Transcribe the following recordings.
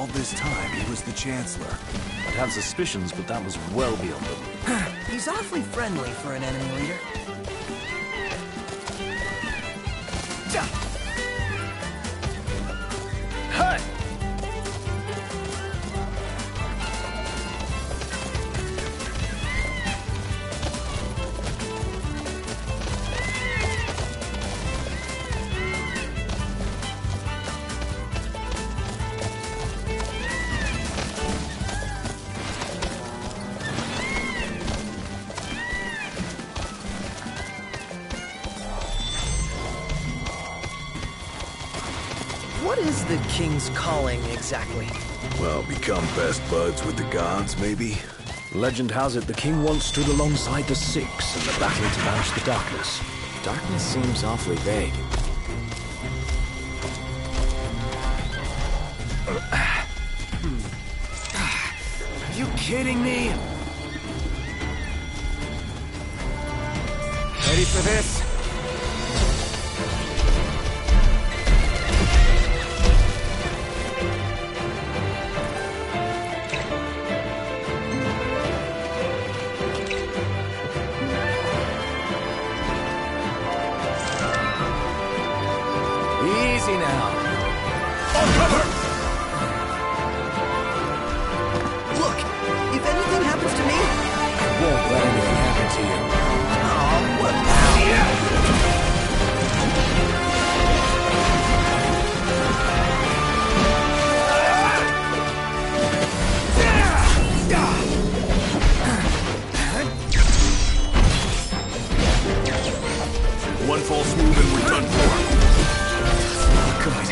All this time, he was the Chancellor. I'd had suspicions, but that was well beyond them. He's awfully friendly for an enemy leader. Hey! What is the King's calling, exactly? Well, become best buds with the gods, maybe? Legend has it the king once stood alongside the Six in the battle to banish the darkness. Darkness seems awfully vague. Are you kidding me? Ready for this? Easy now. On cover! Look, if anything happens to me... I won't let anything happen to you. Oh, what now? Yeah. One false move and we're done for. Good.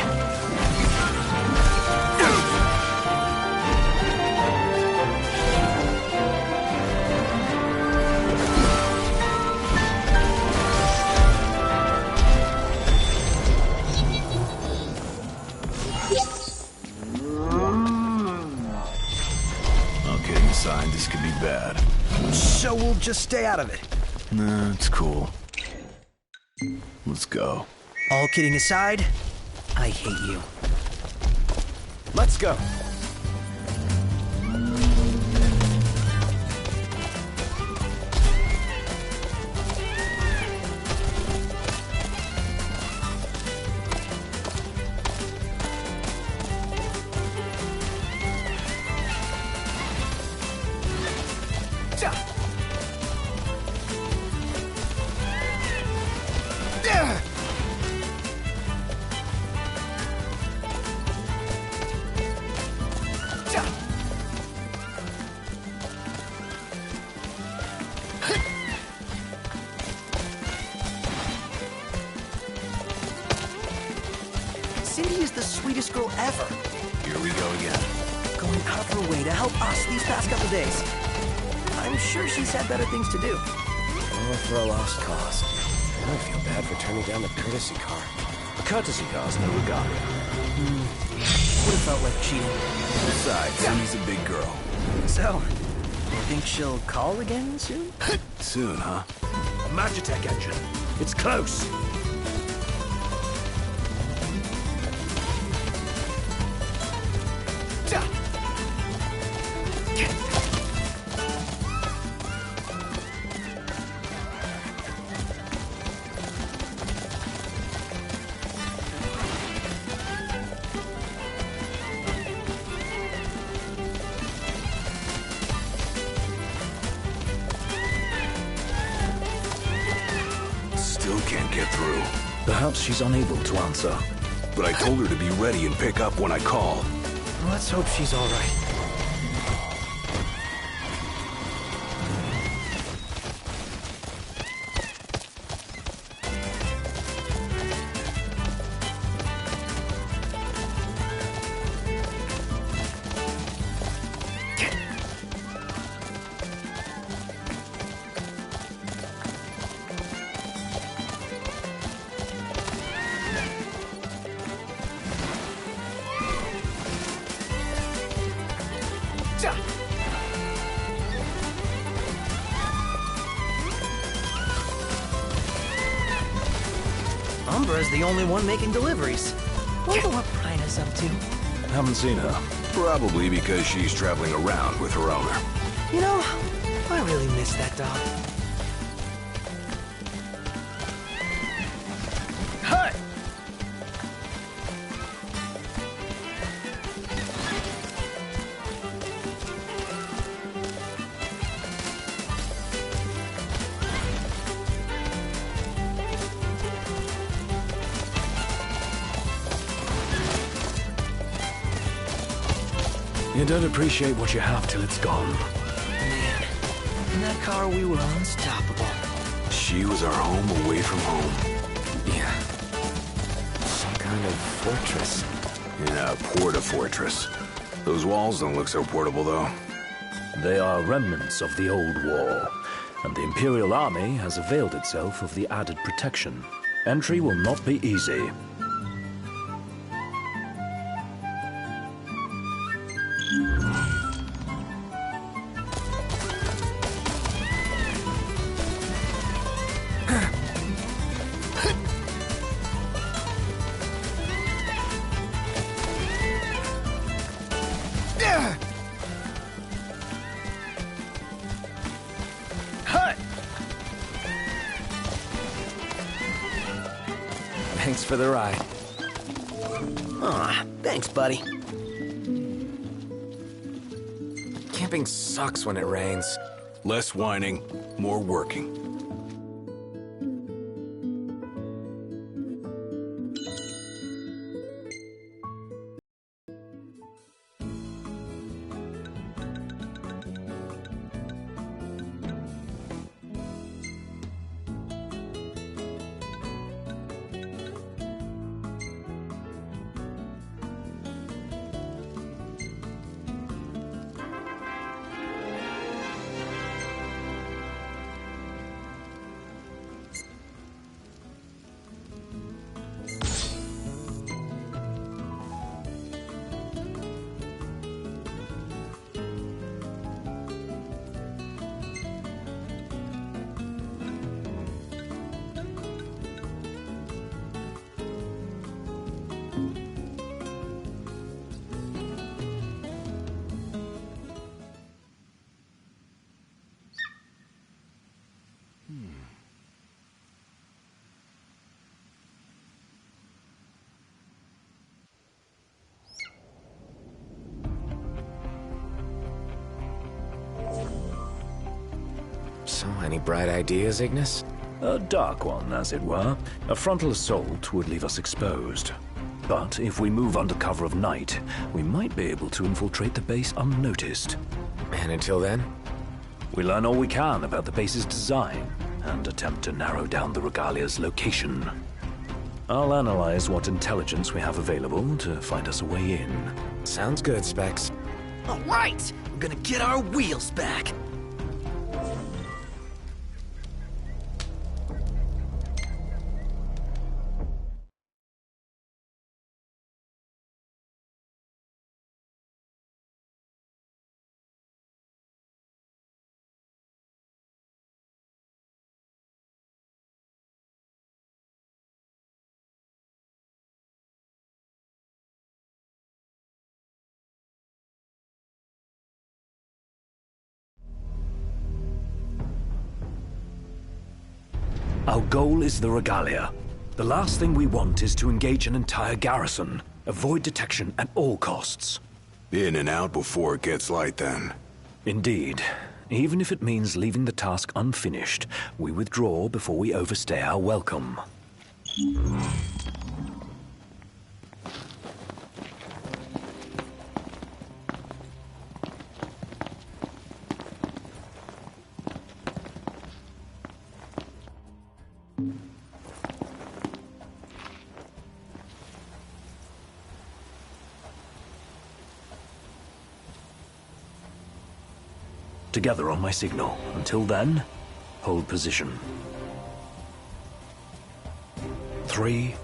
Okay, sign this could be bad. So we'll just stay out of it. Nah, it's cool. Let's go. All kidding aside, I hate you. Let's go. Cindy is the sweetest girl ever. Here we go again. Going out of her way to help us these past couple days. I'm sure she's had better things to do. All for a lost cause. I don't feel bad for turning down the courtesy car. A courtesy car's no regalia. Would have felt like cheating. Besides, Cindy's a big girl. So, you think she'll call again soon? Soon, huh? Magitech engine. It's close. Still can't get through. Perhaps she's unable to answer. But I told her to be ready and pick up when I call. Let's hope she's all right. Umbra's the only one making deliveries. Wonder what Prina's up to. Haven't seen her, Probably because she's traveling around with her owner. You know, I really miss that dog. Hey! You don't appreciate what you have till it's gone. Man, in that car we were unstoppable. She was our home away from home. Yeah. Some kind of fortress. Yeah, porta-fortress. Those walls don't look so portable, though. They are remnants of the old war, and the Imperial Army has availed itself of the added protection. Entry will not be easy. Thanks for the ride. Aw, thanks, buddy. Camping sucks when it rains. Less whining, more working. So, any bright ideas, Ignis? A dark one, as it were. A frontal assault would leave us exposed. But if we move under cover of night, we might be able to infiltrate the base unnoticed. And until then? We learn all we can about the base's design, and attempt to narrow down the Regalia's location. I'll analyze what intelligence we have available to find us a way in. Sounds good, Specs. All right, we're gonna get our wheels back. Our goal is the Regalia. The last thing we want is to engage an entire garrison. Avoid detection at all costs. In and out before it gets light, then. Indeed. Even if it means leaving the task unfinished, we withdraw before we overstay our welcome. Together on my signal. Until then, hold position. 3,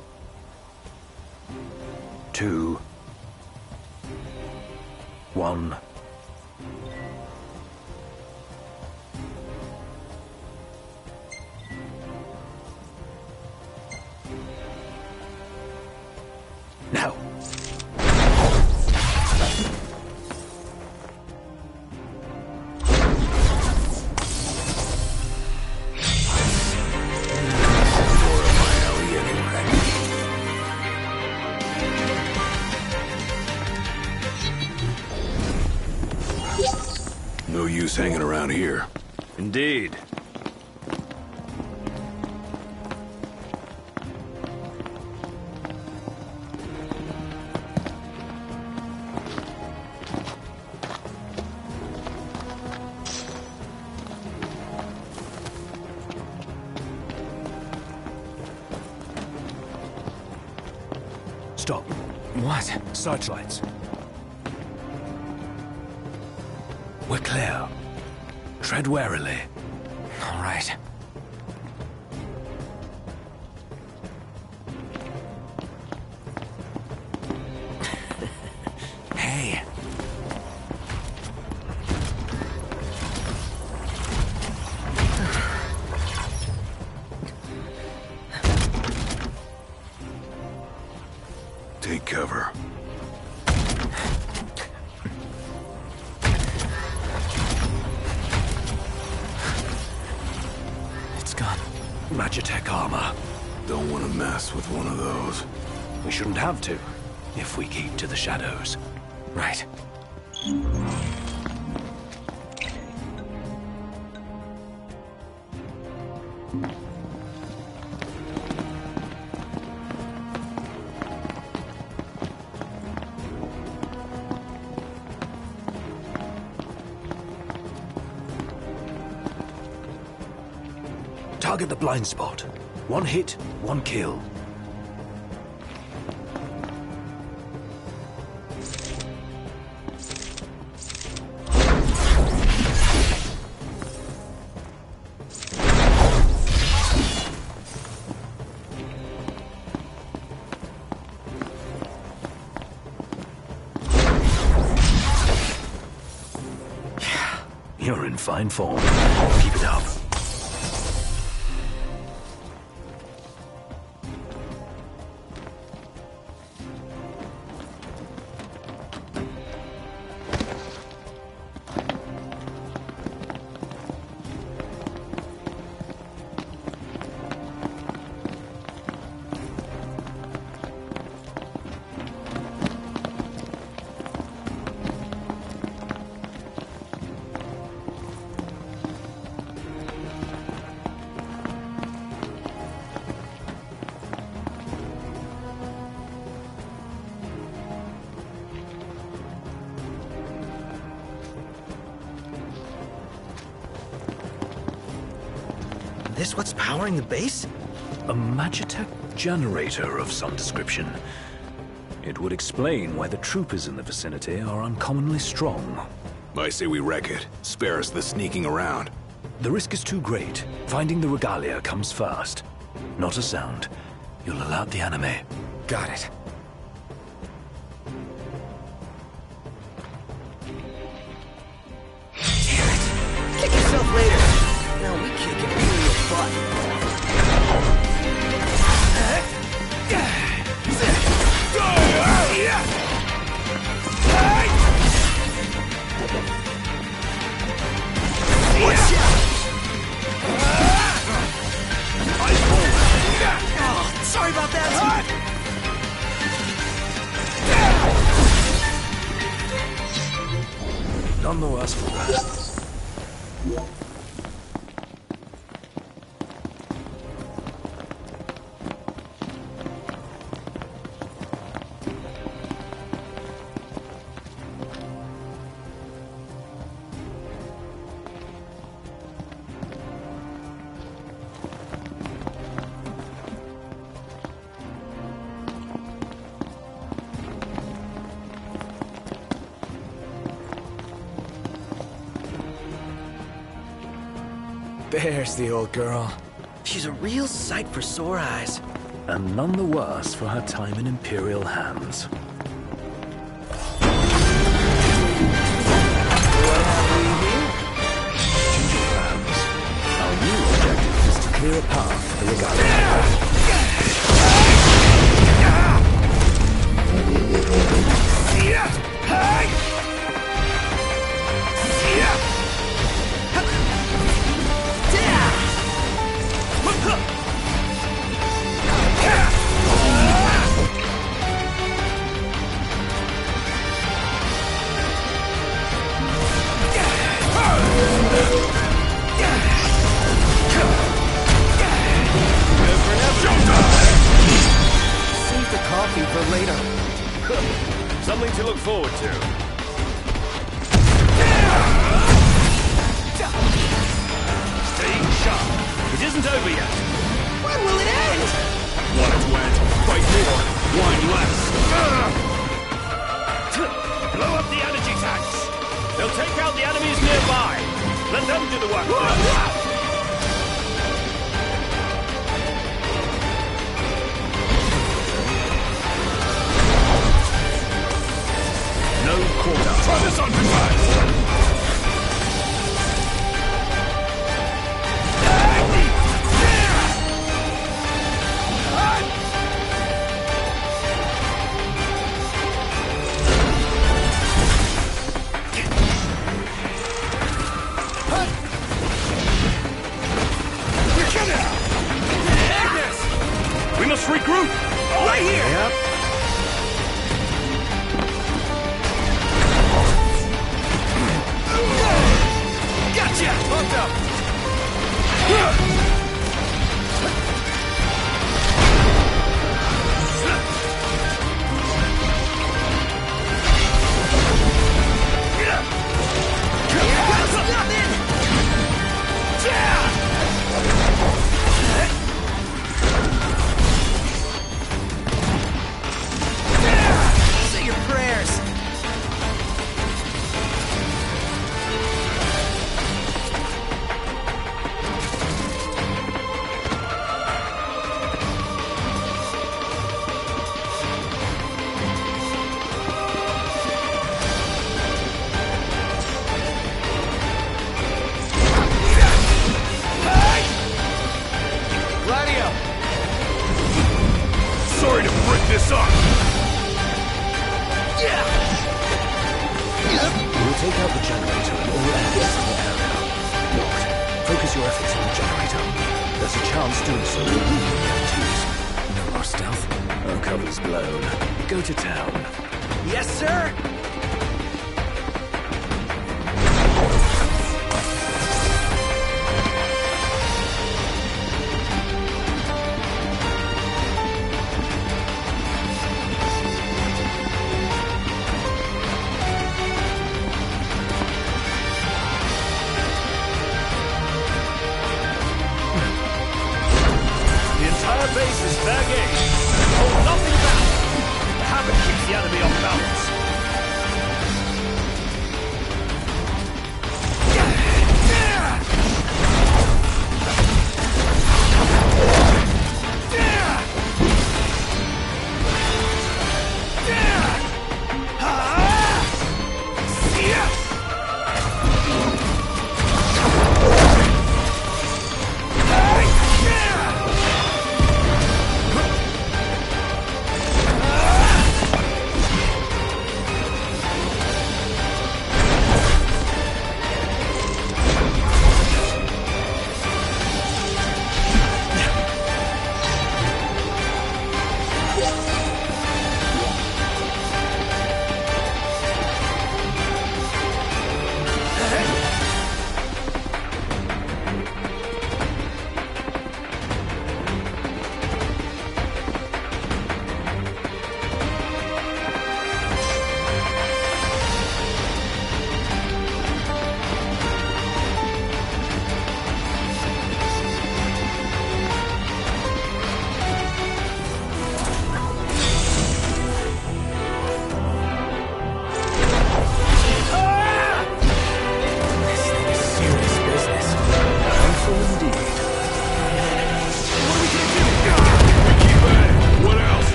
2, 1. Now. just hanging around here. Indeed. Stop. What? Searchlights. We're clear. Tread warily. All right. Hey. Take cover. It's gone. Magitech armor. Don't want to mess with one of those. We shouldn't have to, if we keep to the shadows. Right. Target the blind spot. One hit, one kill. You're in fine form. Keep it up. This what's powering the base? A Magitech generator of some description. It would explain why the troopers in the vicinity are uncommonly strong. I say we wreck it. Spare us the sneaking around. The risk is too great. Finding the regalia comes first. Not a sound. You'll alert the anime. Got it. Damn it! Kick yourself later! Now we kick Imperial butt. Watch out! Oh, sorry about that. None the worse for that. There's the old girl. She's a real sight for sore eyes. And none the worse for her time in Imperial hands. Gingerbrand's. Our new objective is to clear a path to the regalia. something to look forward to. Stay sharp. It isn't over yet. When will it end? Want it to end? Fight more. Whine less. Blow up the energy tanks. They'll take out the enemies nearby. Let them do the work. No quarter. Try this on, big man. We must regroup! Right here! Yep. Gotcha! Hooked up! Here comes nothing! Say your prayers! Gladio! Sorry to break this up! We'll take out the generator and all enemies in the area. Locked. Focus your efforts on the generator. There's a chance doing so will ruin the empties. No more stealth? Our cover's blown. Go to town. Yes, sir! The entire base is fair game. Hold nothing back. The habit keeps the enemy off balance.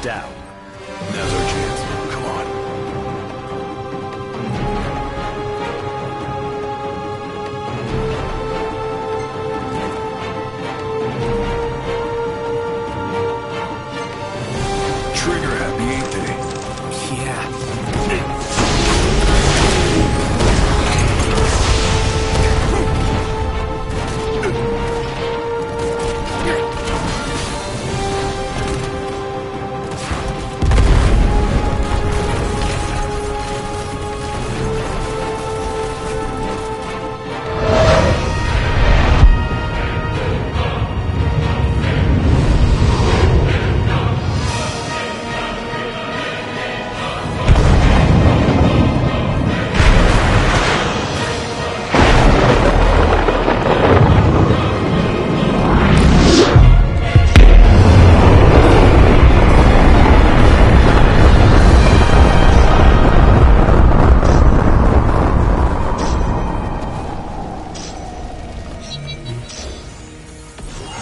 down. Now's our chance. Come on. Trigger happy, ain't they? Yeah.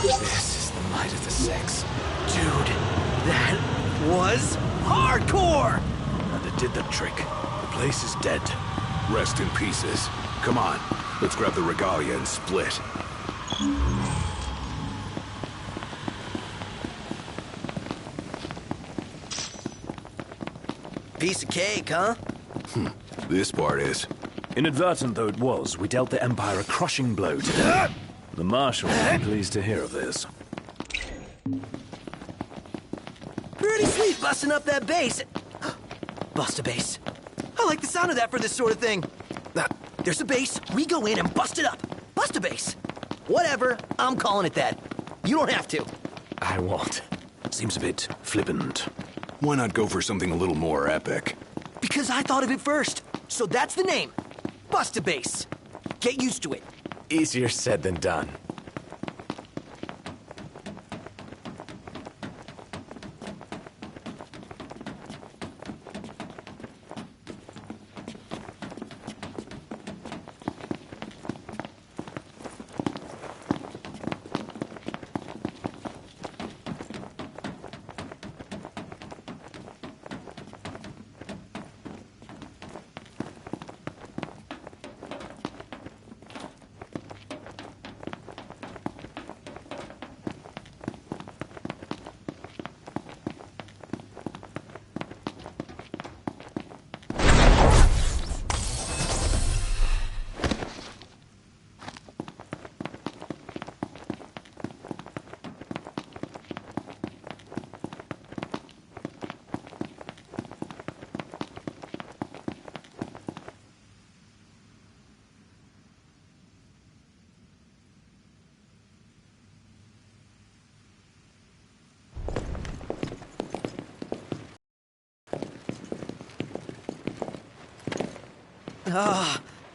This is the might of the six. Dude, that was hardcore! And it did the trick. The place is dead. Rest in pieces. Come on. Let's grab the regalia and split. Piece of cake, huh? This part is. Inadvertent though it was, we dealt the Empire a crushing blow today. The Marshal will be pleased to hear of this. Pretty sweet busting up that base. Bust a base. I like the sound of that for this sort of thing. There's a base, we go in and bust it up. Bust a base. Whatever, I'm calling it that. You don't have to. I won't. Seems a bit flippant. Why not go for something a little more epic? Because I thought of it first. So that's the name. Bust a base. Get used to it. Easier said than done.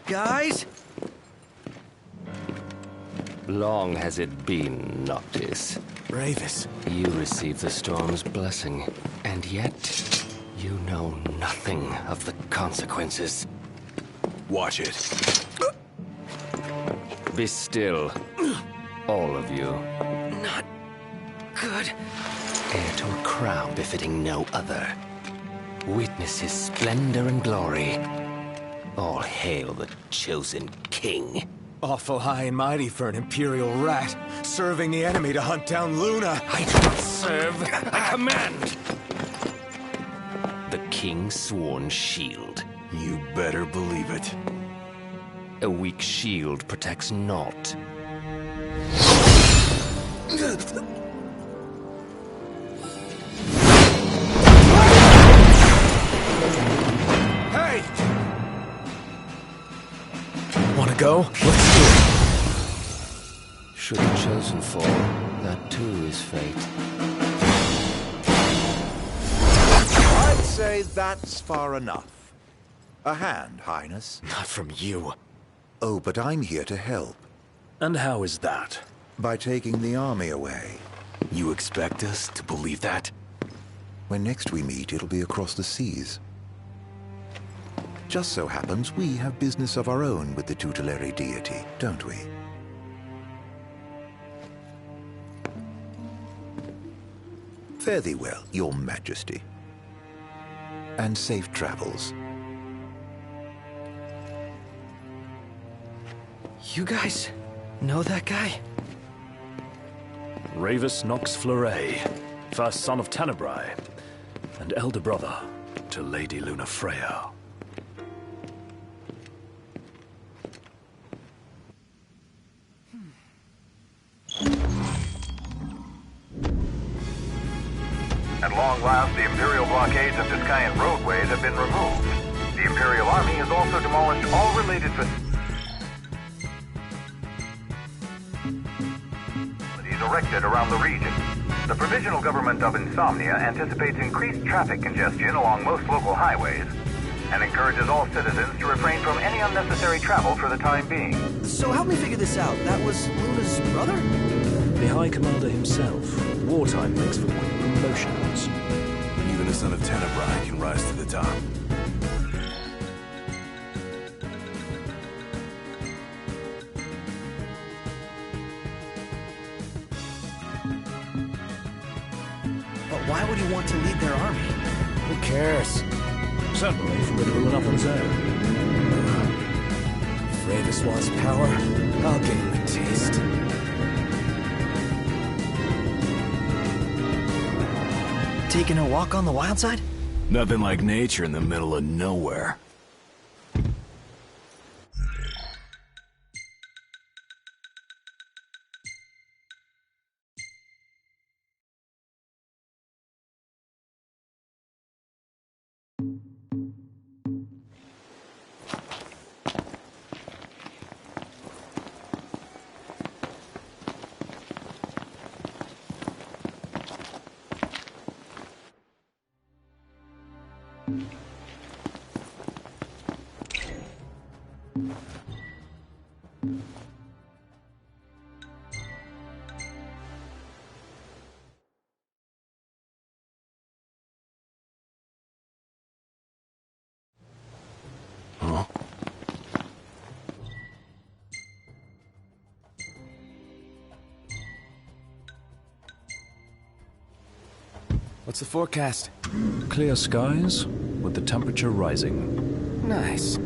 Guys? Long has it been, Noctis. Ravis. You received the storm's blessing, and yet you know nothing of the consequences. Watch it. Be still, all of you. Not good. Heir to a crown befitting no other. Witness his splendor and glory. All hail the chosen king. Awful high and mighty for an Imperial rat, serving the enemy to hunt down Luna. I do not serve, I command! The king's sworn shield. You better believe it. A weak shield protects naught. Hey! Wanna go? Let's do it. Should the chosen fall, that too is fate. I'd say that's far enough. A hand, Highness. Not from you. Oh, but I'm here to help. And how is that? By taking the army away. You expect us to believe that? When next we meet, it'll be across the seas. Just so happens we have business of our own with the tutelary deity, don't we? Fare thee well, your majesty. And safe travels. You guys know that guy? Ravus Nox Fleuret, first son of Tenebrae, and elder brother to Lady Luna Freya. At long last, the Imperial blockades of Discayan roadways have been removed. The Imperial Army has also demolished all related facilities erected around the region. The Provisional Government of Insomnia anticipates increased traffic congestion along most local highways and encourages all citizens to refrain from any unnecessary travel for the time being. So help me figure this out. That was Luna's brother? The High Commander himself. Wartime makes for quick promotions. Even a son of Tenebrae can rise to the top. But why would he want to lead their army? Who cares? Certainly formidable enough on his own. If Ravus wants power, I'll give him a taste. Taking a walk on the wild side? Nothing like nature in the middle of nowhere. What's the forecast? Clear skies, with the temperature rising. Nice.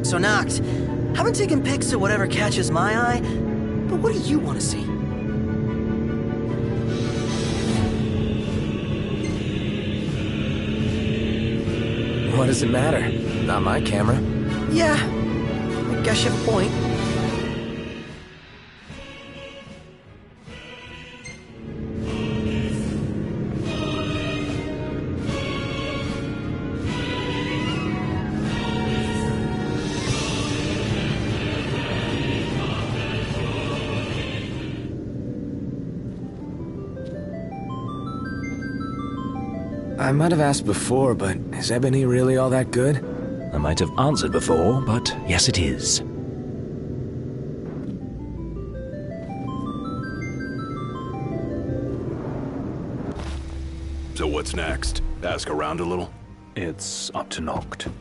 So Nox, I've been taking pics of whatever catches my eye, but what do you want to see? What does it matter? Not my camera. Yeah, I guess you have a point. I might have asked before, but is ebony really all that good? I might have answered before, but yes, it is. So what's next? Ask around a little? It's up to Noct.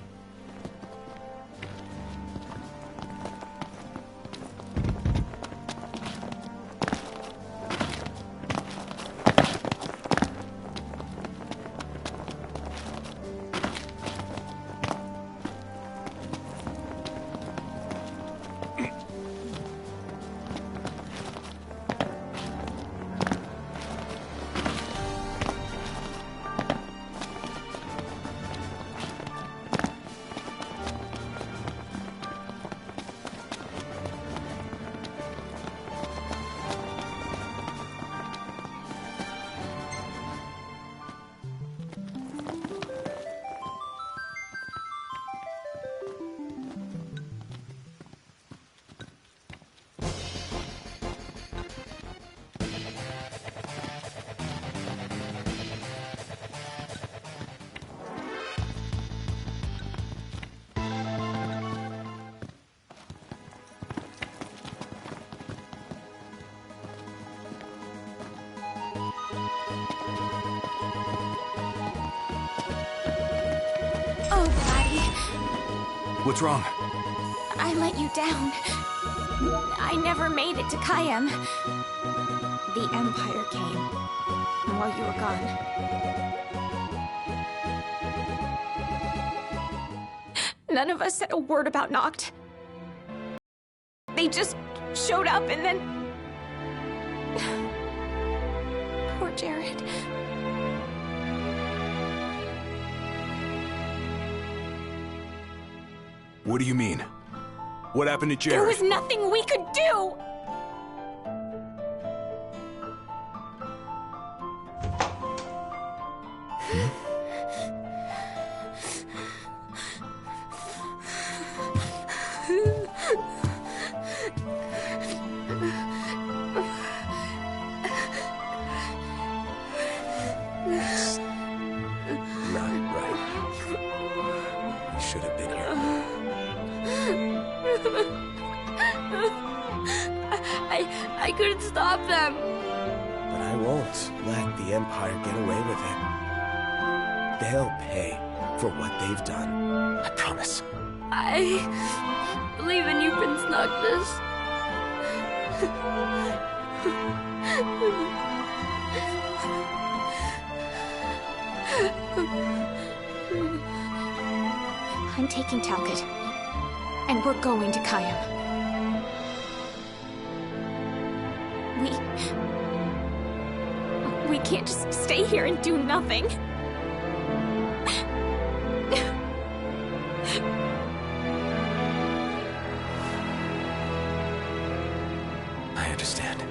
What's wrong? I let you down. I never made it to Käyttäyan. The Empire came while you were gone. None of us said a word about Noct. They just showed up and then... Poor Jared. What do you mean? What happened to Jared? There was nothing we could do! That's not right. We should have been here. I couldn't stop them. But I won't let the Empire get away with it. They'll pay for what they've done. I promise. I believe in you, Prince Noctis. I'm taking Talcott, and we're going to Käyttäyan. We can't just stay here and do nothing. I understand.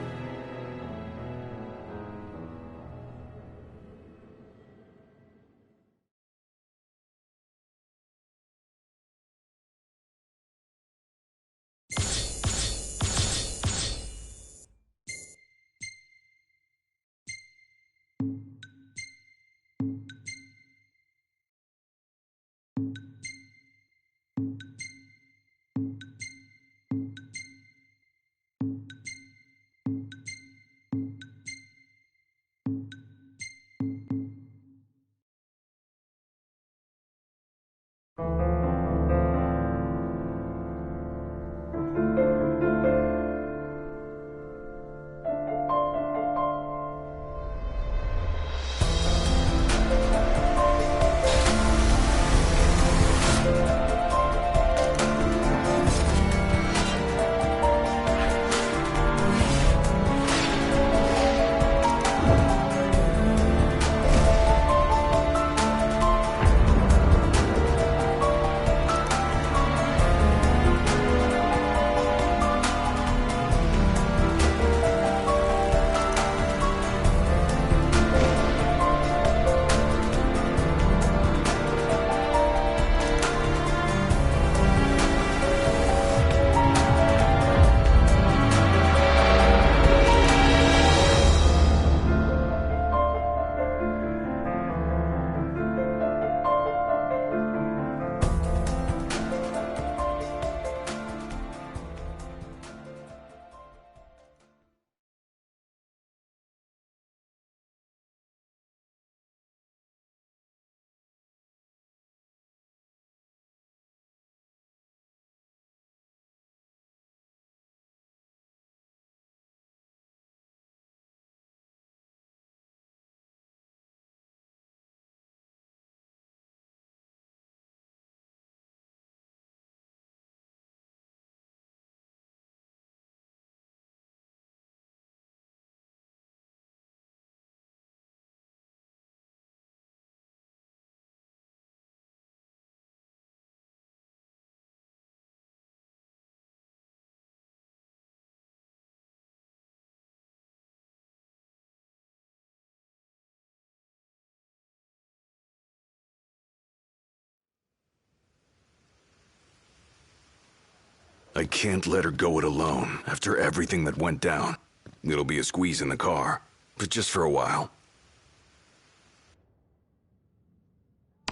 I can't let her go it alone after everything that went down. It'll be a squeeze in the car, but just for a while.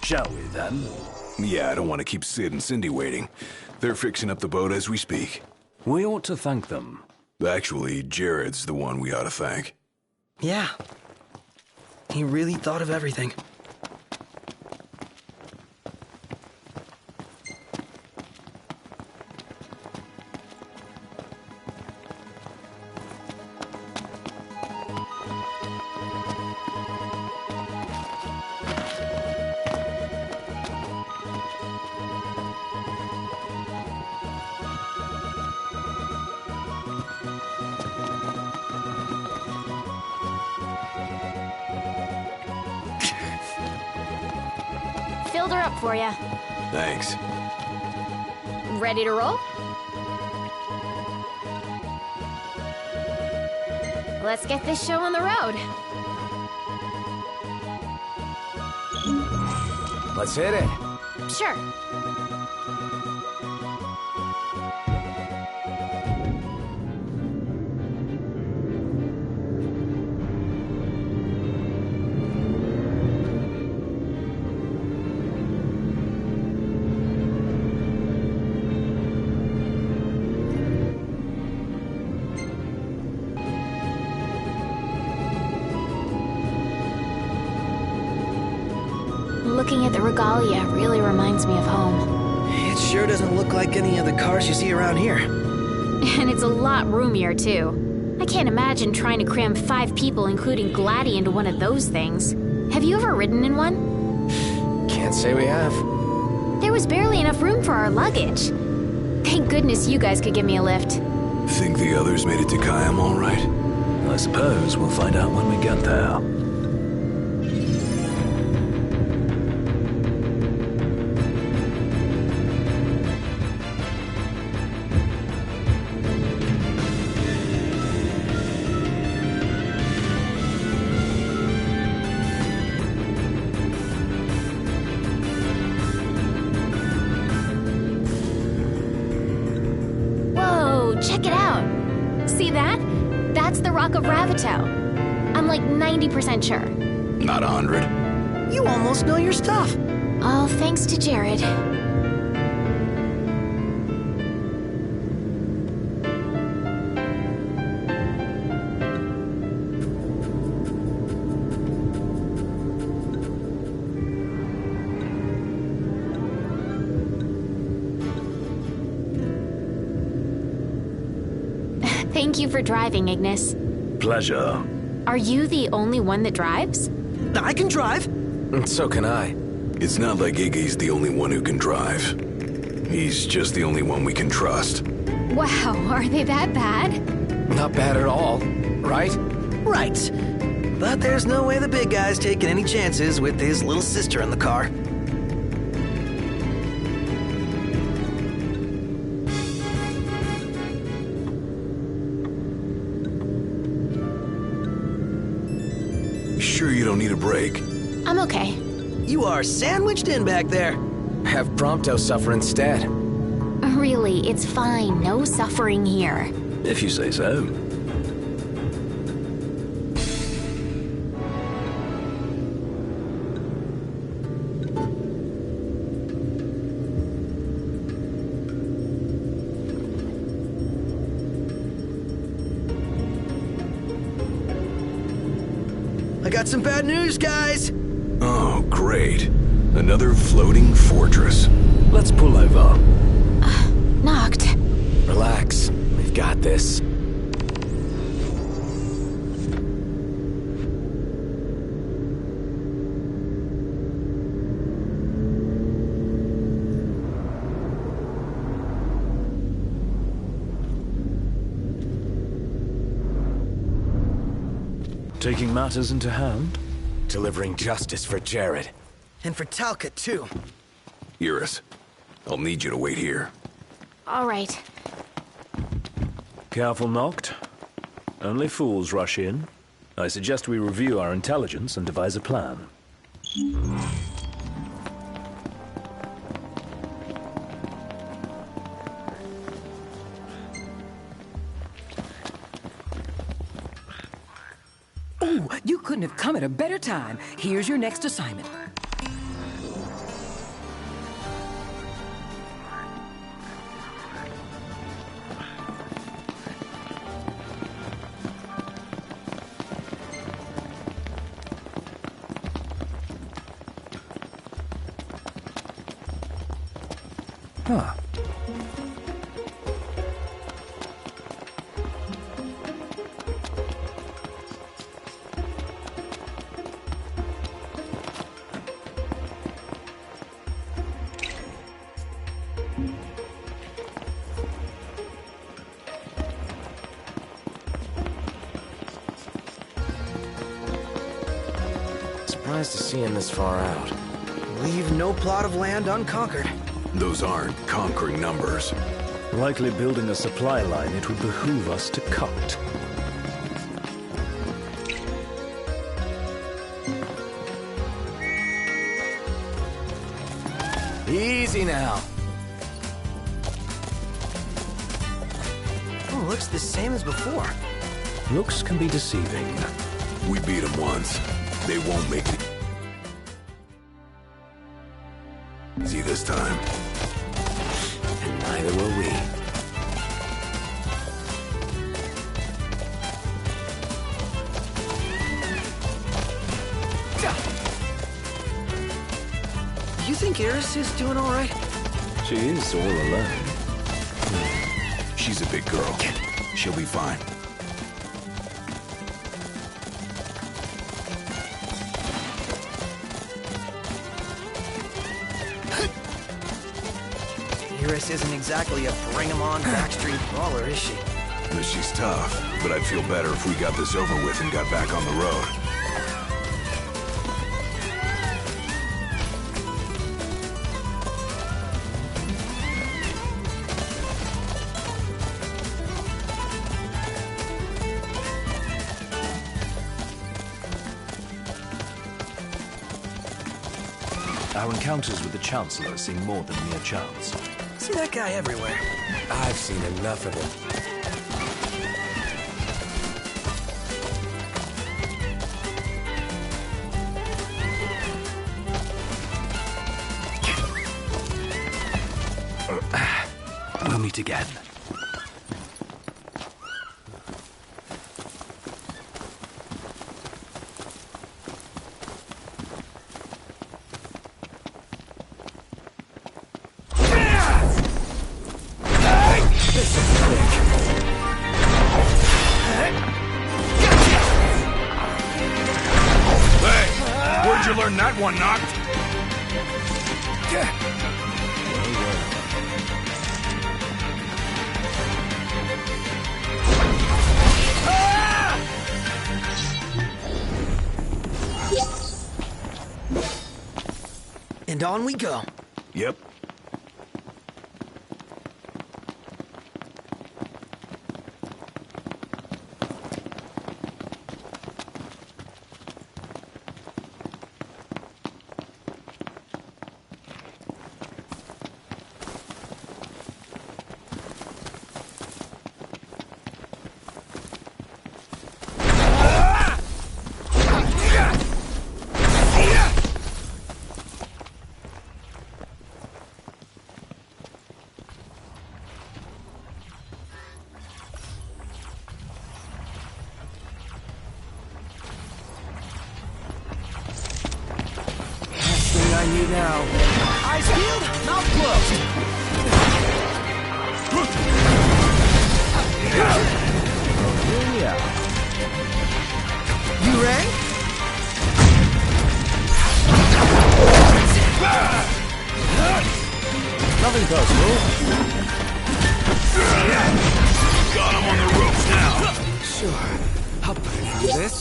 Shall we, then? Yeah, I don't want to keep Sid and Cindy waiting. They're fixing up the boat as we speak. We ought to thank them. Actually, Jared's the one we ought to thank. Yeah. He really thought of everything. Filled her up for you. Thanks. Ready to roll? Let's get this show on the road. Let's hit it. Sure. Looking at the regalia really reminds me of home. It sure doesn't look like any of the cars you see around here. And it's a lot roomier, too. I can't imagine trying to cram 5 people, including Gladdy, into one of those things. Have you ever ridden in one? Can't say we have. There was barely enough room for our luggage. Thank goodness you guys could give me a lift. Think the others made it to Kayam all right? I suppose we'll find out when we get there. Check it out. See that? That's the Rock of Ravito. I'm like 90% sure. Not 100. You almost know your stuff. All thanks to Jared. Thank you for driving, Ignis. Pleasure. Are you the only one that drives? I can drive. So can I. It's not like Iggy's the only one who can drive. He's just the only one we can trust. Wow, are they that bad? Not bad at all, right? Right. But there's no way the big guy's taking any chances with his little sister in the car. Sure you don't need a break? I'm okay. You are sandwiched in back there. Have Prompto suffer instead. Really, it's fine. No suffering here. If you say so. I got some bad news, guys. Oh, great. Another floating fortress. Let's pull over. Knocked. Relax. We've got this. Taking matters into hand? Delivering justice for Jared. And for Talca, too. Iris, I'll need you to wait here. All right. Careful, Knocked. Only fools rush in. I suggest we review our intelligence and devise a plan. couldn't have come at a better time. Here's your next assignment. Huh. Surprised to see him this far out. Leave no plot of land unconquered. Those aren't conquering numbers. Likely building a supply line it would behoove us to cut. Easy now. Oh, looks the same as before. Looks can be deceiving. We beat them once. They won't make it easy this time. And neither will we. You think Eris is doing all right? She is all alone. She's a big girl. She'll be fine. Eris isn't exactly a bring-em-on backstreet brawler, is she? She's tough, but I'd feel better if we got this over with and got back on the road. Our encounters with the Chancellor seem more than mere chance. See that guy everywhere. I've seen enough of him. We'll meet again. Where'd you learn that one, Knocked? And on we go. Yep. I need now. Eyes peeled, mouth closed. Yeah. You rang? Nothing personal. Got him on the ropes now. Sure. I'll put an end to this.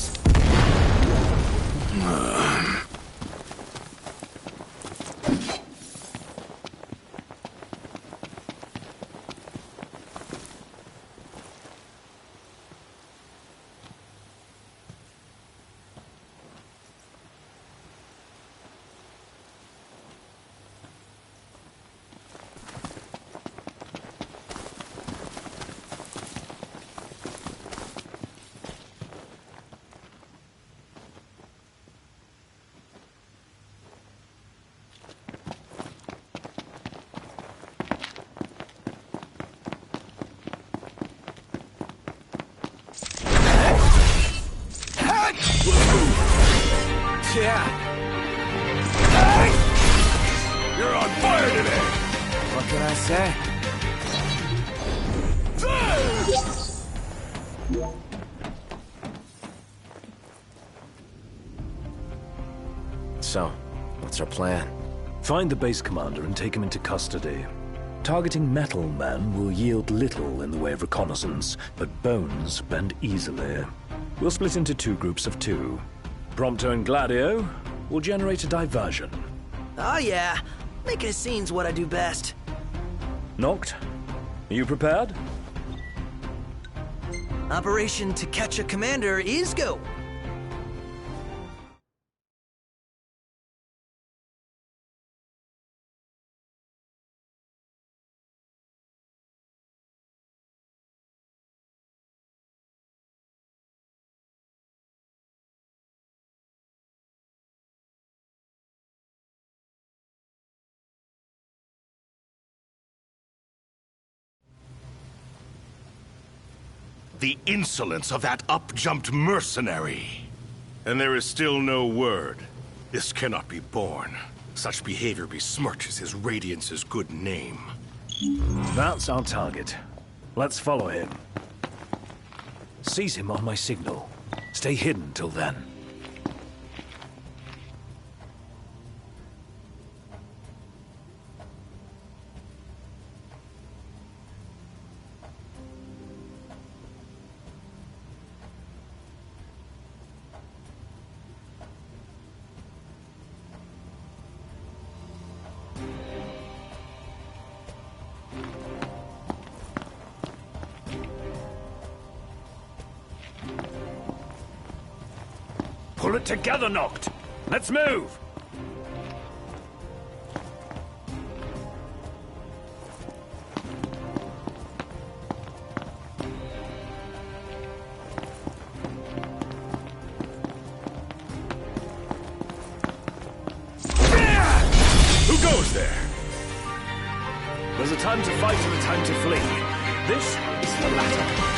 what I say. So, what's our plan? Find the base commander and take him into custody. Targeting metal men will yield little in the way of reconnaissance, but bones bend easily. We'll split into 2 groups of 2. Prompto and Gladio will generate a diversion. Oh yeah, making a scene's what I do best. Noct, are you prepared? Operation To Catch a Commander is go. The insolence of that up-jumped mercenary. And there is still no word. This cannot be borne. Such behavior besmirches his Radiance's good name. That's our target. Let's follow him. Seize him on my signal. Stay hidden till then. Pull it together, Noct! Let's move! Who goes there? There's a time to fight and a time to flee. This is the latter.